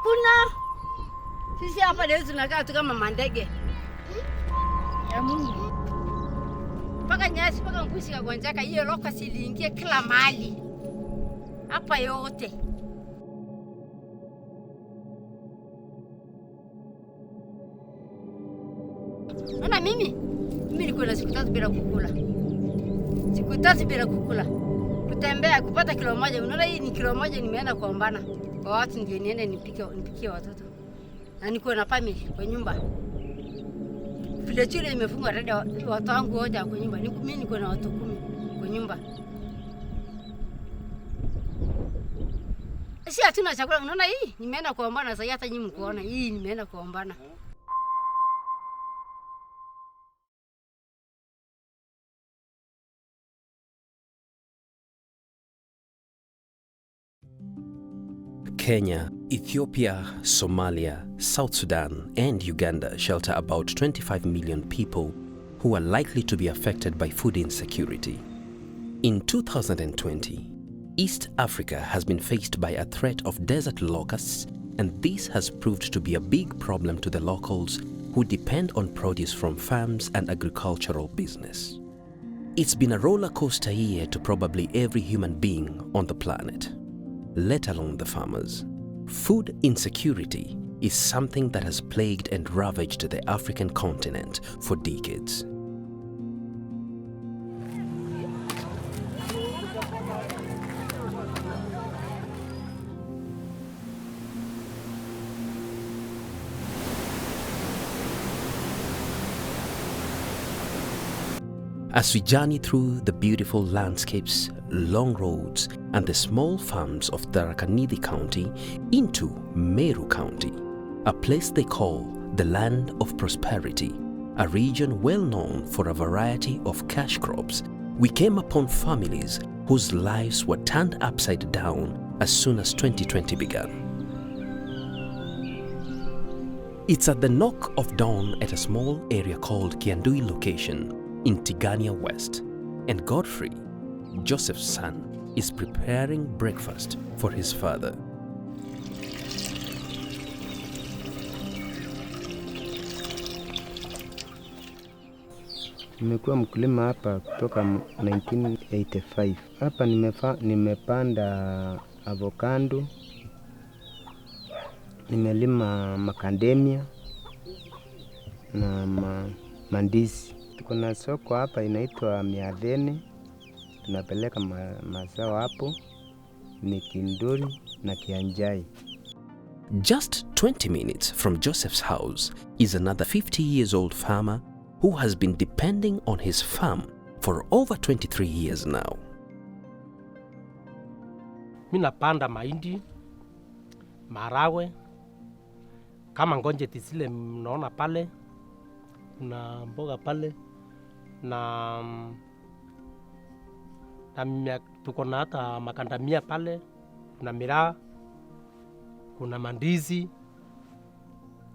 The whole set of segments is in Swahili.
Hakuna. Sisi hapa leo tunakaa tu kama mandege. Ya Mungu. Paka nyasi, paka mbuzi kagonjeka, hiyo locust iliingia kila mahali. Hapa yote. Ona mimi niko na siku 3 bila kukula. Siku 3 bila kukula. Kutembea kupata kilo moja, unaona hii ni kilo moja nimeenda kuombana. Kwa watu ndio niende nipikie watoto. Na niko na family kwa nyumba. Vile chile imefungwa dada watu wangu wote kwa nyumba. Mimi niko na watu 10 kwa nyumba. Si hatuna chakula, unaona hii nimeenda kuombana sasa, hata nyinyi mkoona hii nimeenda kuombana. Kenya, Ethiopia, Somalia, South Sudan, and Uganda shelter about 25 million people who are likely to be affected by food insecurity. In 2020, East Africa has been faced by a threat of desert locusts, and this has proved to be a big problem to the locals who depend on produce from farms and agricultural business. It's been a roller coaster year to probably every human being on the planet, let alone the farmers. Food insecurity is something that has plagued and ravaged the African continent for decades. As we journey through the beautiful landscapes, long roads, and the small farms of Tharaka Nithi County into Meru County, a place they call the Land of Prosperity, a region well known for a variety of cash crops, we came upon families whose lives were turned upside down as soon as 2020 began. It's at the knock of dawn at a small area called Kiandui location in Tigania West, and Godfrey, Joseph's son, is preparing breakfast for his father. Nimekuwa mkulima hapa kutoka 1985. Hapa nimepanda avocado, nimelima macadamia na mandizi. Tuko na soko hapa inaitwa Miadhene, tunapeleka mazao hapo ni Kindori na Kianjai. Just 20 minutes from Joseph's house is another 50 years old farmer who has been depending on his farm for over 23 years now. Mimi napanda mahindi, maharagwe, kama ngonjeti zile mnaona pale, kuna mboga pale, na tuko na hata makandamia pale, kuna miraa, kuna mandizi,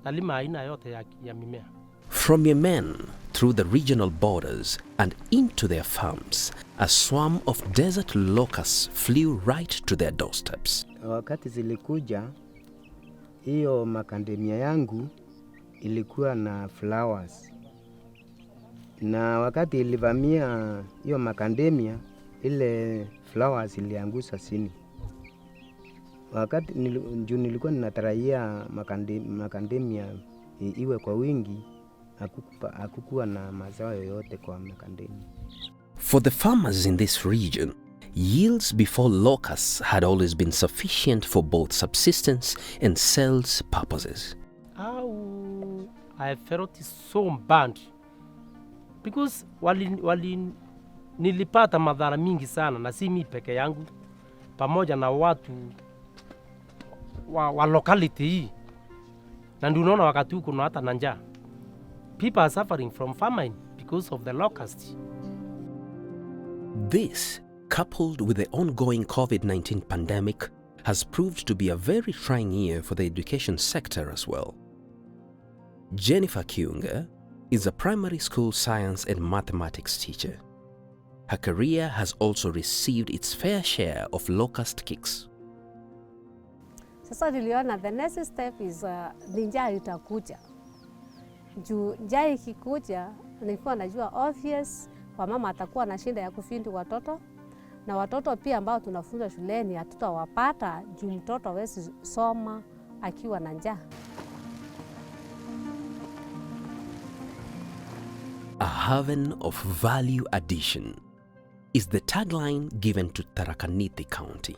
nalima aina yote ya mimea. From Yemen, through the regional borders and into their farms, a swarm of desert locusts flew right to their doorsteps. Wakati zilikuja, hiyo makandamia yangu ilikuwa na flowers. Na wakati ilivamia hiyo makandamia, ile flowers iliangusa chini. Wakati nilikuwa ninatarajia makandamia iwe kwa wingi, hakukuwa na mazao yoyote kwa makandamia. For the farmers in this region, yields before locusts had always been sufficient for both subsistence and sales purposes. I felt so bad because nilipata madhara mingi sana, na si mimi peke yangu, pamoja na watu wa locality hii. Na ndio unaona wakati huu kuna hata njaa. People are suffering from famine because of the locusts. This, coupled with the ongoing COVID-19 pandemic, has proved to be a very trying year for the education sector as well. Jennifer Kiunga is a primary school science and mathematics teacher. Her career has also received its fair share of locust kicks. Sasa niliona the next step is ni njaa itakuja. Juu njaa ikikuja, nilikuwa najua obvious kwa mama atakuwa na shida ya kufindi watoto, na watoto pia ambao tunafunza shuleni hatutawapata juu mtoto hawezi soma akiwa na njaa. A haven of value addition is the tagline given to Tharaka Nithi County.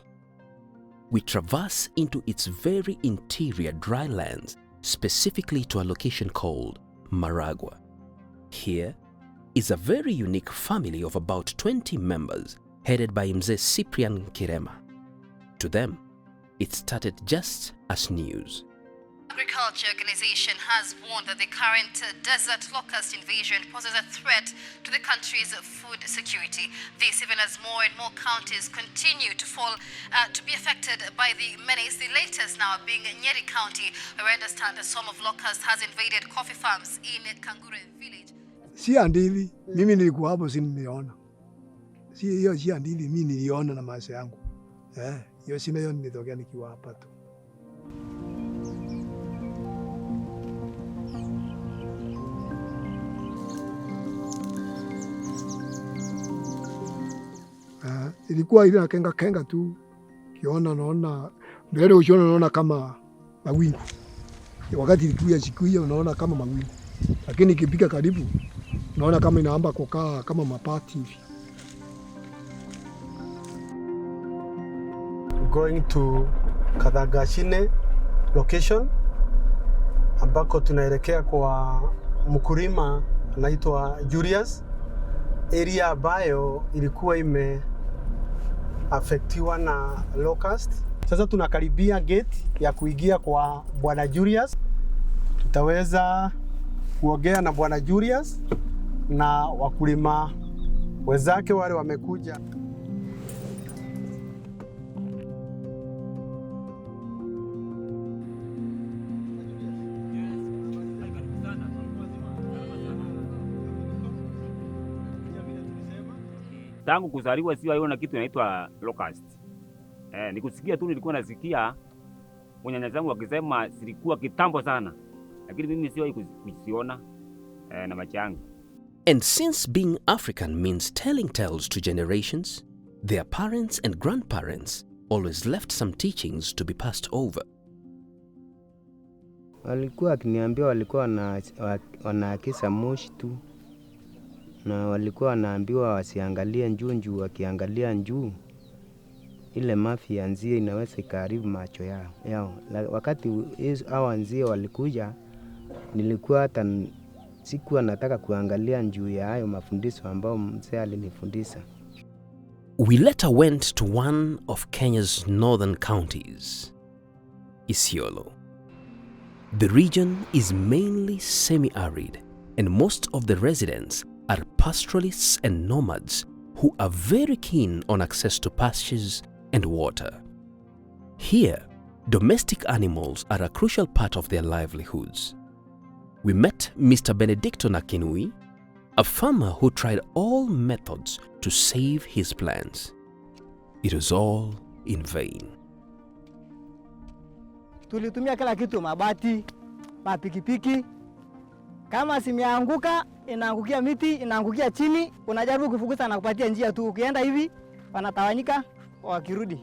We traverse into its very interior dry lands, specifically to a location called Maragua. Here is a very unique family of about 20 members headed by Mzee Cyprian Kirema. To them, it started just as news. Agriculture Organization has warned that the current desert locust invasion poses a threat to the country's food security. This even as more and more counties continue to fall to be affected by the menace. The latest now being Nyeri County, where I understand a swarm of locusts has invaded coffee farms in Kangure village. Si hadithi, mimi nilikuwa hapo, si niliona. Si hadithi, mimi niliona na macho yangu. Hiyo sina, hiyo nilitokea nikiwa hapa tu. Ilikuwa ile kenga tu, naona mbele ukiona unaona kama mawingu. Wakati ilikuwa siku hiyo unaona kama mawingu, lakini ikipika karibu unaona kama inaamba kukaa kama mapati hivi. Going to Kadagashine location ambako tunaelekea kwa mkulima anaitwa Julius, area ambayo ilikuwa affectiwa na locust. Sasa tunakaribia gate ya kuingia kwa Bwana Julius. Tutaweza kuongea na Bwana Julius na wakulima wenzake wale wamekuja. Tangu kuzaliwa siwaona kitu inaitwa locust. Nikusikia tu, nilikuwa nasikia nyanya zangu wakisema zilikuwa kitambo sana, lakini mimi siwahi kuziona na macho yangu. And since being African means telling tales to generations, their parents and grandparents always left some teachings to be passed over. Walikuwa akiniambia walikuwa wanaakisa moshi tu, na walikuwa wanaambiwa wasiangalie njuu, wakiangalia njuu ile mafi ya nzie inaweza ikaharibu macho yao. Wakati hao nzie walikuja, nilikuwa hata sikuwa nataka kuangalia njuu ya hayo mafundisho ambao mzee alinifundisha. We later went to one of Kenya's northern counties, Isiolo. The region is mainly semi-arid, and most of the residents are pastoralists and nomads who are very keen on access to pastures and water. Here, domestic animals are a crucial part of their livelihoods. We met Mr. Benedicto Nakinui, a farmer who tried all methods to save his plants. It was all in vain. Tulitumia kila kitu, mabati, mapikipiki. Kama simeanguka, inaangukia miti, inaangukia chini, unajaribu kufukuza na kupatia njia tu. Ukienda hivi, wanatawanyika, wakirudi.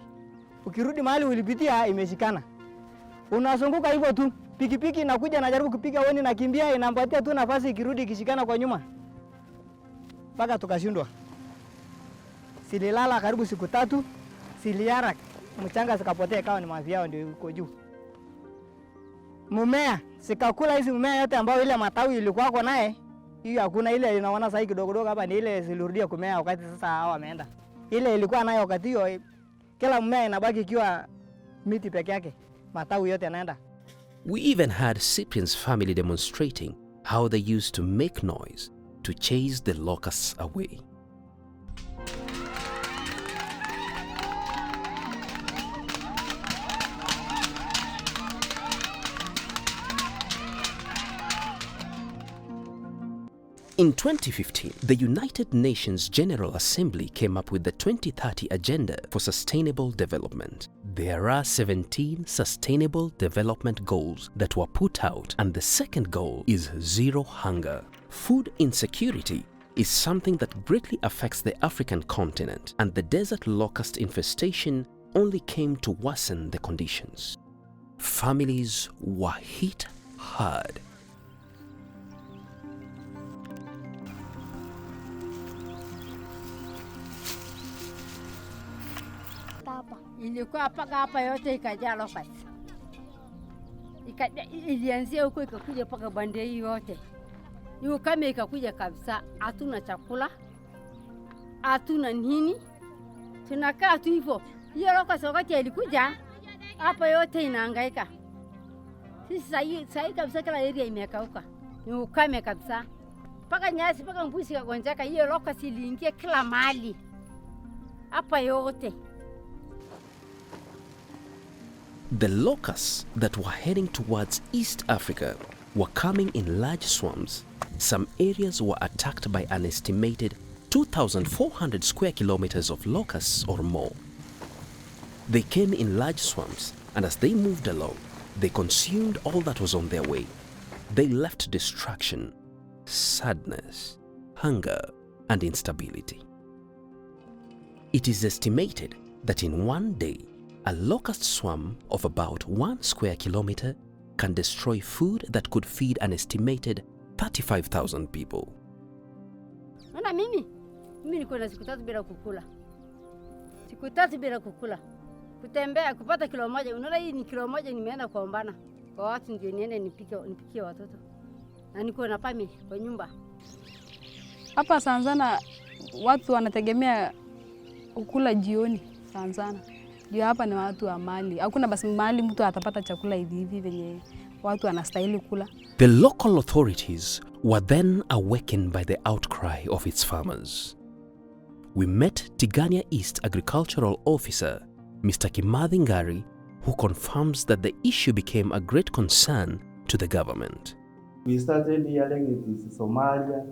Ukirudi mahali ulipitia imeshikana. Unazunguka hivyo tu. Pikipiki inakuja najaribu kupiga honi na kimbia, inampatia tu nafasi, ikirudi ikishikana kwa nyuma. Mpaka tukashindwa. Sililala karibu siku 3, siliara mchanga zikapotea, ikawa ni mavi yao ndio uko juu. Mumea sikakula hizi mumea yote ambayo ile matawi ilikuwa kwa naye, hiyo hakuna. Ile inaona sasa kidogo hapa ni ile zilirudia kumea wakati sasa hao wameenda. Ile ilikuwa nayo wakati hiyo, kila mmea inabaki ikiwa miti peke yake, matawi yote yanaenda. We even had Cyprian's family demonstrating how they used to make noise to chase the locusts away. In 2015, the United Nations General Assembly came up with the 2030 Agenda for Sustainable Development. There are 17 Sustainable Development Goals that were put out, and the second goal is zero hunger. Food insecurity is something that greatly affects the African continent, and the desert locust infestation only came to worsen the conditions. Families were hit hard. Ilikuwa paka hapa yote ikajaa locust. Ilianzia huko ikakuja paka bande hii yote. Ni ukame ikakuja kabisa, hatuna chakula, hatuna nini. Tunakaa tu hivyo. Hiyo locust wakati ilikuja hapa yote inahangaika. Sisi sasa kabisa kila area imekauka. Ni ukame kabisa. Paka nyasi paka mbuzi kagonjeka, hiyo locust iliingia kila mahali. Hapa yote. The locusts that were heading towards East Africa were coming in large swarms. Some areas were attacked by an estimated 2,400 square kilometers of locusts or more. They came in large swarms, and as they moved along, they consumed all that was on their way. They left destruction, sadness, hunger, and instability. It is estimated that in one day, a locust swarm of about 1 square kilometer can destroy food that could feed an estimated 35,000 people. Ona mimi niko na siku 3 bila kukula. Siku 3 bila kukula. Kutembea kupata kilo moja, unaona hii ni kilo moja nimeenda kuombana. Kwa watu ndio niende nipikie watoto. Na niko na pami kwa nyumba. Hapa sana watu wanategemea kukula jioni sana. Juu hapa ni watu wa mali. Hakuna basi mali mtu atapata chakula hivi venye watu wanastahili kula. The local authorities were then awakened by the outcry of its farmers. We met Tigania East Agricultural Officer, Mr. Kimathi Ngari, who confirms that the issue became a great concern to the government. We started hearing it is Somalia,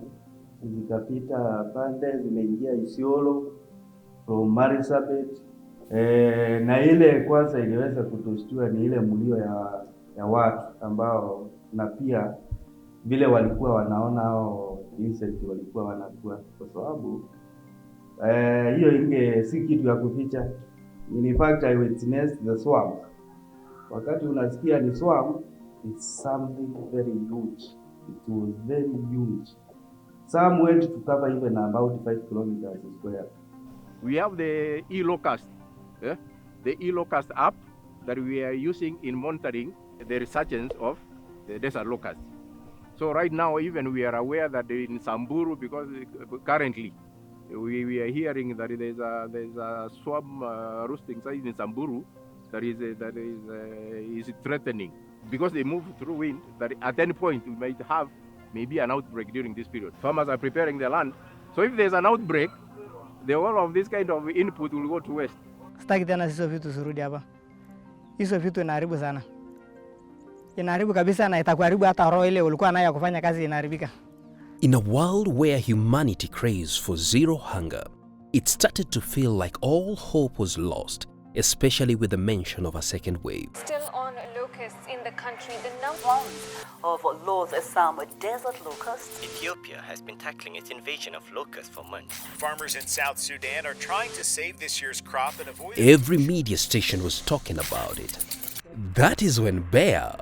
zikapita pande zimeingia Isiolo from Marsabit. Na ile kwanza iliweza kutushtua ni ile mlio ya watu ambao na pia vile walikuwa wanaona hao insect walikuwa wanakuwa, kwa sababu hiyo si kitu ya kuficha. In fact I witnessed the swarm. Wakati unasikia ni swarm, it's something very huge. It was very huge. Some went to cover even about 5 kilometers square. We have the locust. The locust app that we are using in monitoring the resurgence of the desert locust. So right now, even we are aware that in Samburu, because currently we are hearing that there's a swarm roosting site in Samburu that is threatening, because they move through wind. That at any point we might have maybe an outbreak during this period. Farmers are preparing their land, so if there's an outbreak, the whole of this kind of input will go to waste. Sitaki tena hizo vitu zirudi hapa. Hizo vitu inaharibu sana. Inaharibu kabisa na itakuharibu hata roho ile ulikuwa nayo kufanya kazi inaharibika. In a world where humanity craves for zero hunger, it started to feel like all hope was lost, especially with the mention of a second wave. Still on locusts in the country, the number of loathsome desert locusts. Ethiopia has been tackling its invasion of locusts for months. Farmers in South Sudan are trying to save this year's crop and avoid... Every media station was talking about it. That is when Bayer,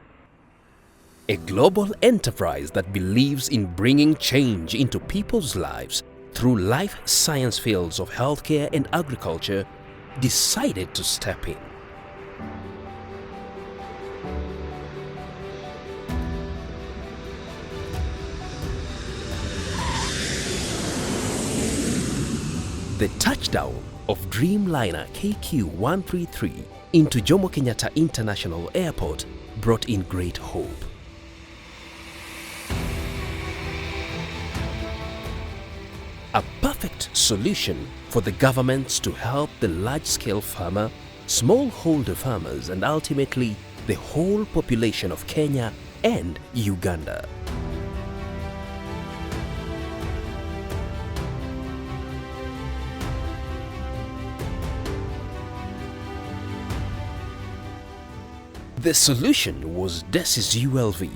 a global enterprise that believes in bringing change into people's lives through life science fields of healthcare and agriculture, decided to step in. The touchdown of Dreamliner KQ-133 into Jomo Kenyatta International Airport brought in great hope. A perfect solution for the governments to help the large-scale farmer, smallholder farmers, and ultimately the whole population of Kenya and Uganda. The solution was Desis ULV,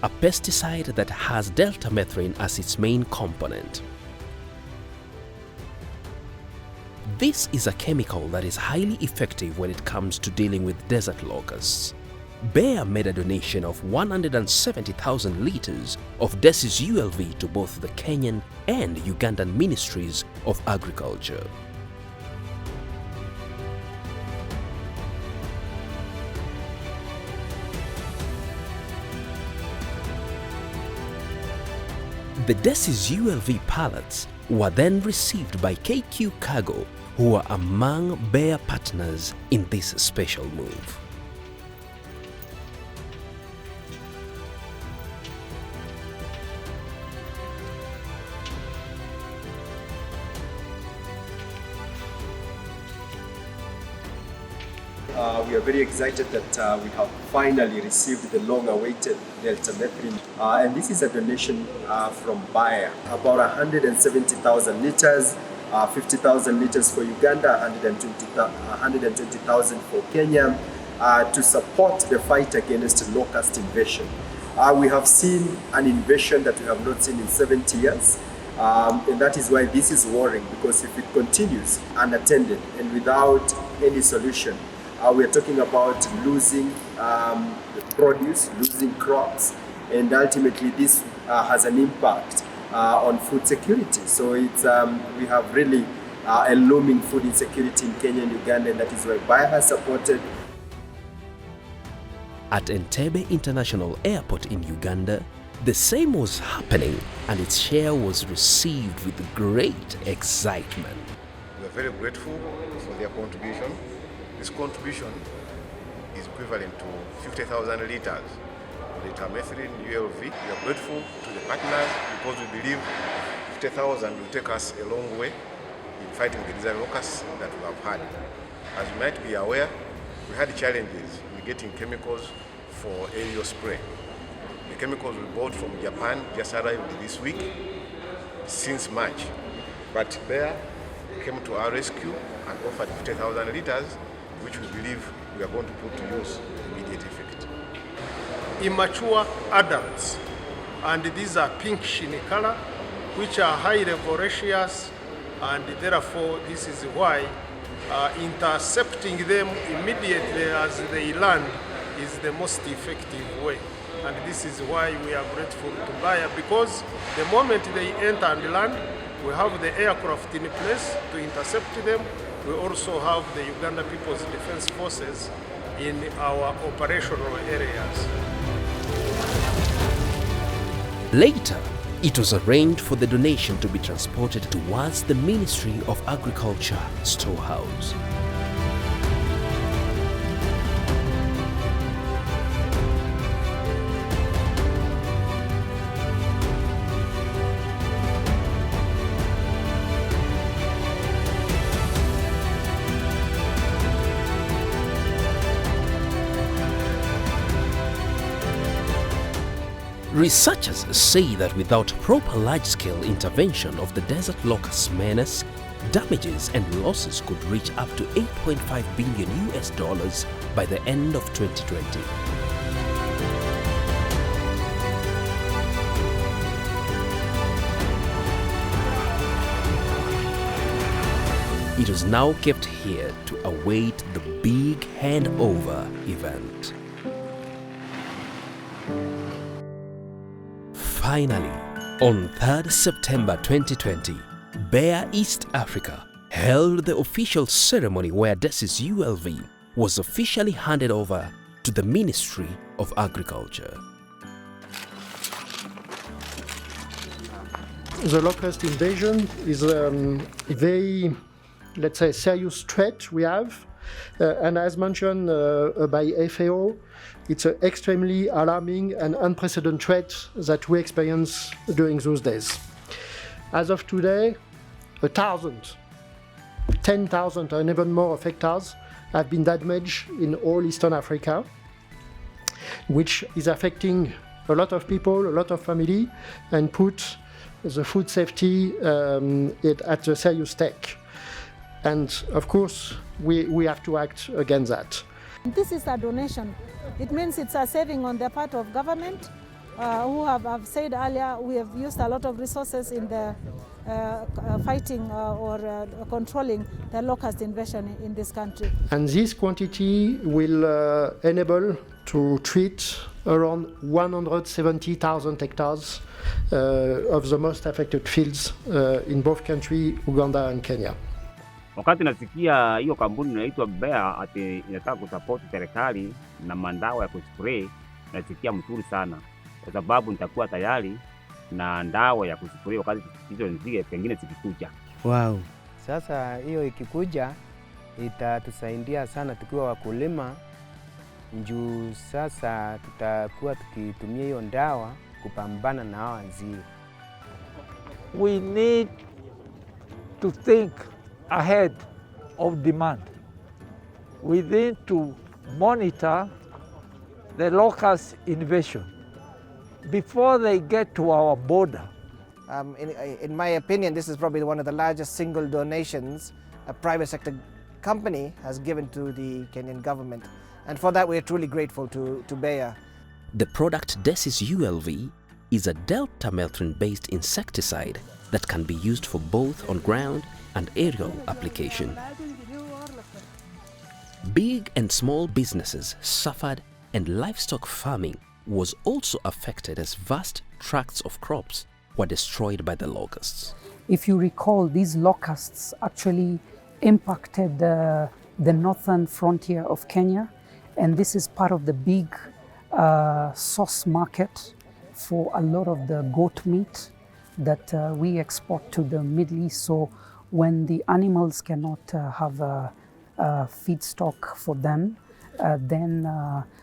a pesticide that has deltamethrin as its main component. This is a chemical that is highly effective when it comes to dealing with desert locusts. Bayer made a donation of 170,000 litres of Desis ULV to both the Kenyan and Ugandan ministries of agriculture. The Desis ULV pallets were then received by KQ Cargo, who were among Bayer partners in this special move. We are very excited that we have finally received the long-awaited deltamethrin, and this is a donation from Bayer, about 170,000 litres, 50,000 litres for Uganda, 120,000 for Kenya, to support the fight against locust invasion. We have seen an invasion that we have not seen in 70 years, and that is why this is worrying, because if it continues unattended and without any solution, we are talking about losing produce, losing crops, and ultimately this has an impact on food security. So it's, we have really a looming food insecurity in Kenya and Uganda, and that is why Bayer has supported. At Entebbe International Airport in Uganda, the same was happening, and its share was received with great excitement. We are very grateful for their contribution. This contribution is equivalent to 50,000 litres of deltamethrin ULV. We are grateful to the partners because we believe 50,000 will take us a long way in fighting the desert locusts that we have had. As you might be aware, we had challenges in getting chemicals for aerial spray. The chemicals we bought from Japan just arrived this week, since March. But Bayer came to our rescue and offered 50,000 litres, which we believe we are going to put to use immediate effect. Immature adults, and these are pinkish in color, which are highly voracious, and therefore this is why intercepting them immediately as they land is the most effective way. And this is why we are grateful to Bayer, because the moment they enter and land, we have the aircraft in place to intercept them. We also have the Uganda People's Defense Forces in our operational areas. Later, it was arranged for the donation to be transported towards the Ministry of Agriculture storehouse. Researchers say that without proper large-scale intervention of the desert locust menace, damages and losses could reach up to $8.5 billion by the end of 2020. It was now kept here to await the big handover event. Finally, on 3rd September 2020, Bayer East Africa held the official ceremony where Desis ULV was officially handed over to the Ministry of Agriculture. The locust invasion is a very, let's say, serious threat we have. And as mentioned by FAO, it's an extremely alarming and unprecedented threat that we experience during those days. As of today, 1,000, 10,000 and even more of hectares have been damaged in all Eastern Africa, which is affecting a lot of people, a lot of family, and put the food safety at a serious stake. And of course, we have to act against that. This is a donation. It means it's a saving on the part of government, who have said earlier, we have used a lot of resources in the fighting or controlling the locust invasion in this country. And this quantity will enable to treat around 170,000 hectares of the most affected fields in both countries, Uganda and Kenya. Wakati nasikia hiyo kampuni inaitwa Bayer ati inataka kusupport serikali na mandawa ya kuspray, nasikia mzuri sana, kwa sababu nitakuwa tayari na ndawa ya kuspray wakati hizo nzige pengine zikikuja. Wow. Sasa hiyo ikikuja itatusaidia sana tukiwa wakulima, juu sasa tutakuwa tukitumia hiyo ndawa kupambana na hawa nzige. We need to think ahead of demand. We need to monitor the locust invasion before they get to our border. In my opinion, this is probably one of the largest single donations a private sector company has given to the Kenyan government. And for that, we are truly grateful to Bayer. The product Desis ULV is a deltamethrin-based insecticide that can be used for both on-ground and aerial application. Big and small businesses suffered, and livestock farming was also affected as vast tracts of crops were destroyed by the locusts. If you recall, these locusts actually impacted the northern frontier of Kenya, and this is part of the big source market for a lot of the goat meat that we export to the Middle East. So when the animals cannot have a feedstock for them, then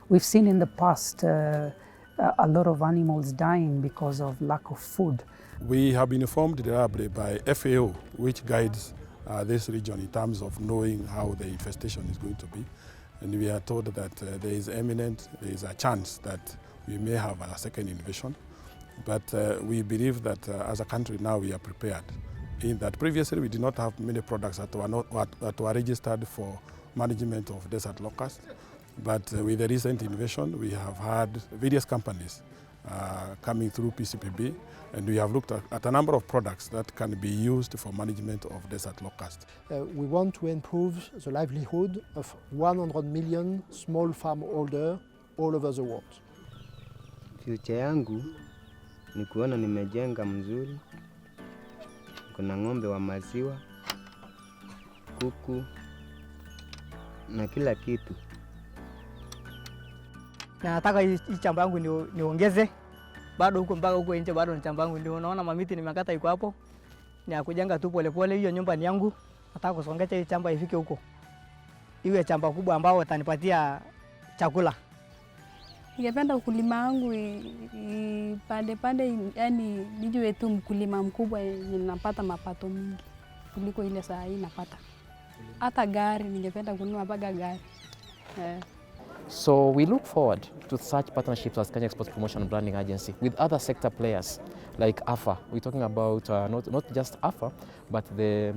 we've seen in the past a lot of animals dying because of lack of food. We have been informed reliably by FAO, which guides this region in terms of knowing how the infestation is going to be. And we are told that there is a chance that we may have a second invasion. But we believe that as a country now we are prepared. In that previously we did not have many products that were registered for management of desert locusts. But with the recent invasion, we have had various companies coming through PCPB, and we have looked at a number of products that can be used for management of desert locusts. We want to improve the livelihood of 100 million small farm holders all over the world. Future yangu ni kuona nimejenga mzuri, kuna ng'ombe wa maziwa, kuku na kila kitu. Na nataka hii shamba yangu niongeze bado huko mpaka huko nje, bado ni shamba yangu. Ndio unaona mamiti nimekata iko hapo, ni akujenga tu polepole. Hiyo nyumba ni yangu, nataka kusongesha hii shamba ifike huko, iwe shamba kubwa ambao watanipatia chakula. Ningependa ukulima wangu pande, yani nijue tu mkulima mkubwa ninapata mapato mingi kuliko ile saa hii napata. Hata gari ningependa kununua mpaka gari. So we look forward to such partnerships as Kenya Export Promotion and Branding Agency with other sector players like AFA. We're talking about not just AFA, but the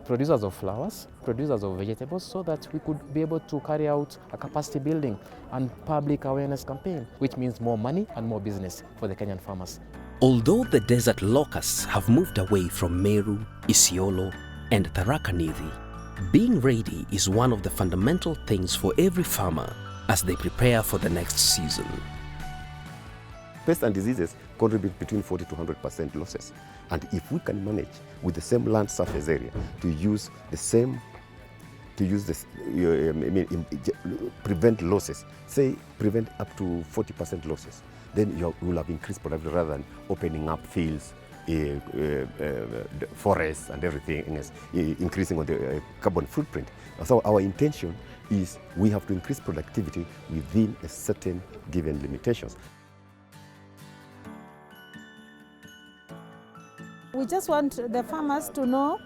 producers of flowers, producers of vegetables, so that we could be able to carry out a capacity building and public awareness campaign, which means more money and more business for the Kenyan farmers. Although the desert locusts have moved away from Meru, Isiolo, and Tharaka Nithi, being ready is one of the fundamental things for every farmer as they prepare for the next season. Pests and diseases contribute between 40 to 100% losses. And if we can manage with the same land surface area to use prevent losses, say prevent up to 40% losses, then you will have increased productivity rather than opening up fields, forests and everything else, increasing on the carbon footprint. So our intention is we have to increase productivity within a certain given limitations. We just want the farmers to know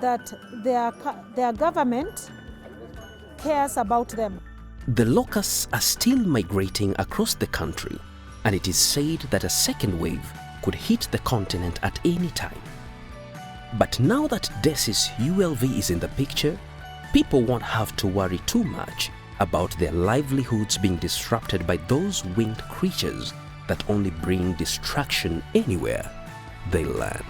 that their government cares about them. The locusts are still migrating across the country, and it is said that a second wave could hit the continent at any time. But now that Desis ULV is in the picture, people won't have to worry too much about their livelihoods being disrupted by those winged creatures that only bring distraction anywhere they land.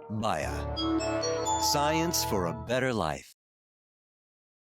Maya. Science for a better life.